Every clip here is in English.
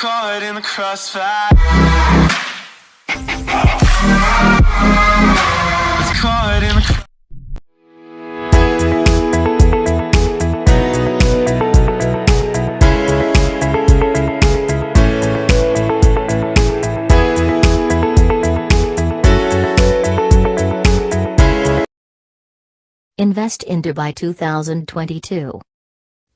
caught in the crossfire. It's caught in the Invest in Dubai 2022.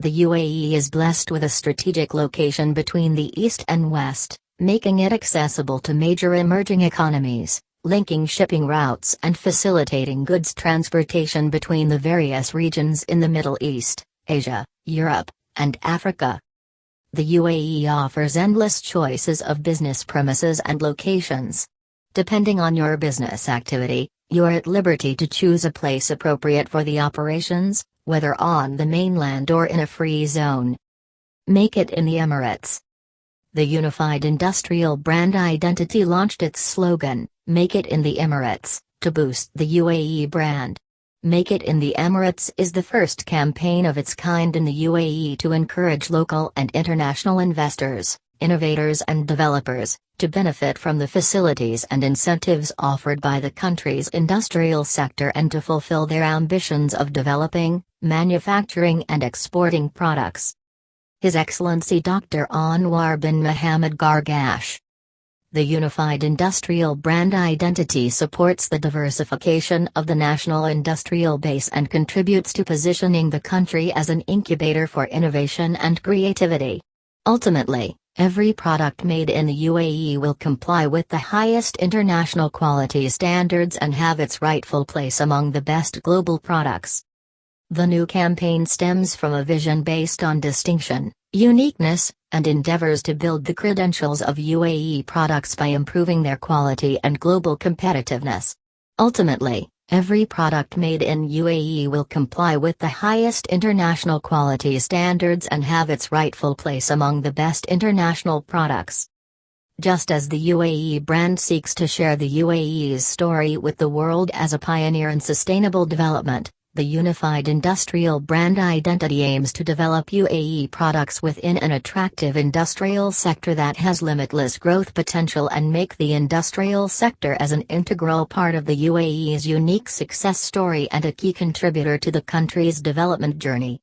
The UAE is blessed with a strategic location between the east and west, making it accessible to major emerging economies, linking shipping routes and facilitating goods transportation between the various regions in the Middle East, Asia, Europe, and Africa. The UAE offers endless choices of business premises and locations. Depending on your business activity, you're at liberty to choose a place appropriate for the operations, whether on the mainland or in a free zone. Make it in the Emirates. The unified industrial brand identity launched its slogan, "Make it in the Emirates," to boost the UAE brand. Make it in the Emirates is the first campaign of its kind in the UAE to encourage local and international investors, innovators and developers, to benefit from the facilities and incentives offered by the country's industrial sector and to fulfill their ambitions of developing, manufacturing and exporting products. His Excellency Dr. Anwar bin Mohammed Gargash. The unified industrial brand identity supports the diversification of the national industrial base and contributes to positioning the country as an incubator for innovation and creativity. Ultimately, every product made in the UAE will comply with the highest international quality standards and have its rightful place among the best global products. The new campaign stems from a vision based on distinction, uniqueness, and endeavors to build the credentials of UAE products by improving their quality and global competitiveness. Ultimately, every product made in UAE will comply with the highest international quality standards and have its rightful place among the best international products. Just as the UAE brand seeks to share the UAE's story with the world as a pioneer in sustainable development, the unified industrial brand identity aims to develop UAE products within an attractive industrial sector that has limitless growth potential and make the industrial sector as an integral part of the UAE's unique success story and a key contributor to the country's development journey.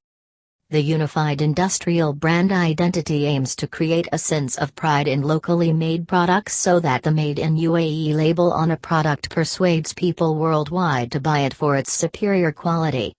The unified industrial brand identity aims to create a sense of pride in locally made products so that the Made in UAE label on a product persuades people worldwide to buy it for its superior quality.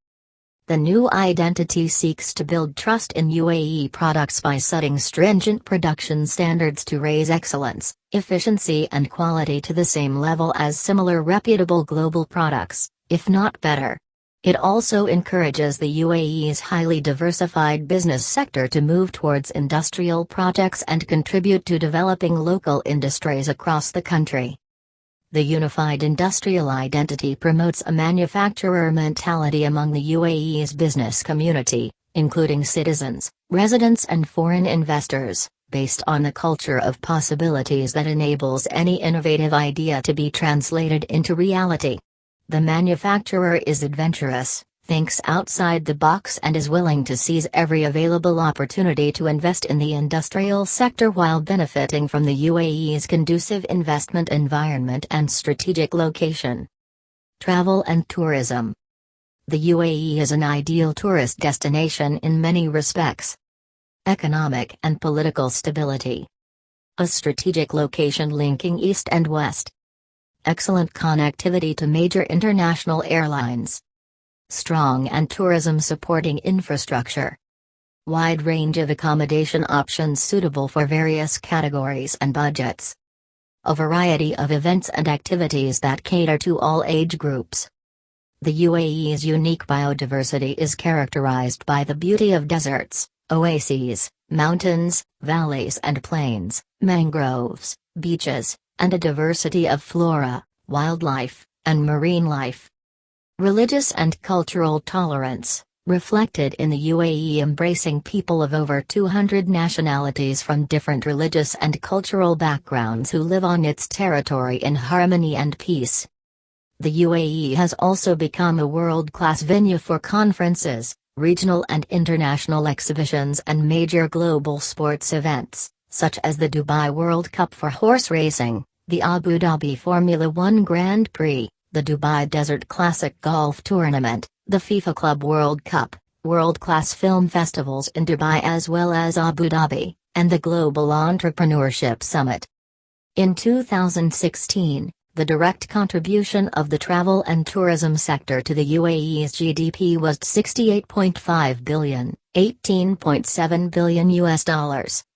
The new identity seeks to build trust in UAE products by setting stringent production standards to raise excellence, efficiency and quality to the same level as similar reputable global products, if not better. It also encourages the UAE's highly diversified business sector to move towards industrial projects and contribute to developing local industries across the country. The unified industrial identity promotes a manufacturer mentality among the UAE's business community, including citizens, residents and foreign investors, based on the culture of possibilities that enables any innovative idea to be translated into reality. The manufacturer is adventurous, thinks outside the box and is willing to seize every available opportunity to invest in the industrial sector while benefiting from the UAE's conducive investment environment and strategic location. Travel and tourism. The UAE is an ideal tourist destination in many respects. Economic and political stability. A strategic location linking east and west. Excellent connectivity to major international airlines. Strong and tourism supporting infrastructure. Wide range of accommodation options suitable for various categories and budgets. A variety of events and activities that cater to all age groups. The UAE's unique biodiversity is characterized by the beauty of deserts, oases, mountains, valleys and plains, mangroves, beaches, and a diversity of flora, wildlife, and marine life. Religious and cultural tolerance, reflected in the UAE embracing people of over 200 nationalities from different religious and cultural backgrounds who live on its territory in harmony and peace. The UAE has also become a world-class venue for conferences, regional and international exhibitions and major global sports events, such as the Dubai World Cup for horse racing, the Abu Dhabi Formula One Grand Prix, the Dubai Desert Classic Golf Tournament, the FIFA Club World Cup, world-class film festivals in Dubai as well as Abu Dhabi, and the Global Entrepreneurship Summit. In 2016, the direct contribution of the travel and tourism sector to the UAE's GDP was $68.5 billion, $18.7 billion US,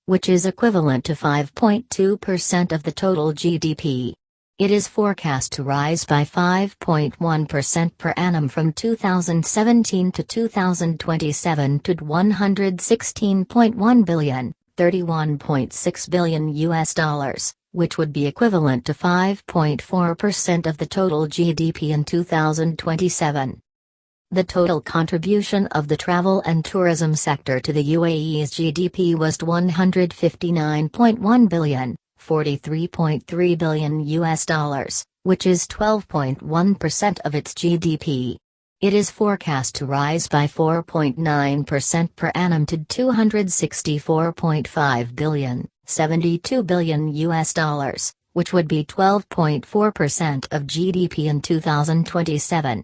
which is equivalent to 5.2% of the total GDP. It is forecast to rise by 5.1% per annum from 2017 to 2027 to $116.1 billion, $31.6 billion US, which would be equivalent to 5.4% of the total GDP in 2027. The total contribution of the travel and tourism sector to the UAE's GDP was $159.1 billion, $43.3 billion US, which is 12.1% of its GDP. It is forecast to rise by 4.9% per annum to $264.5 billion, $72 billion US, which would be 12.4% of GDP in 2027.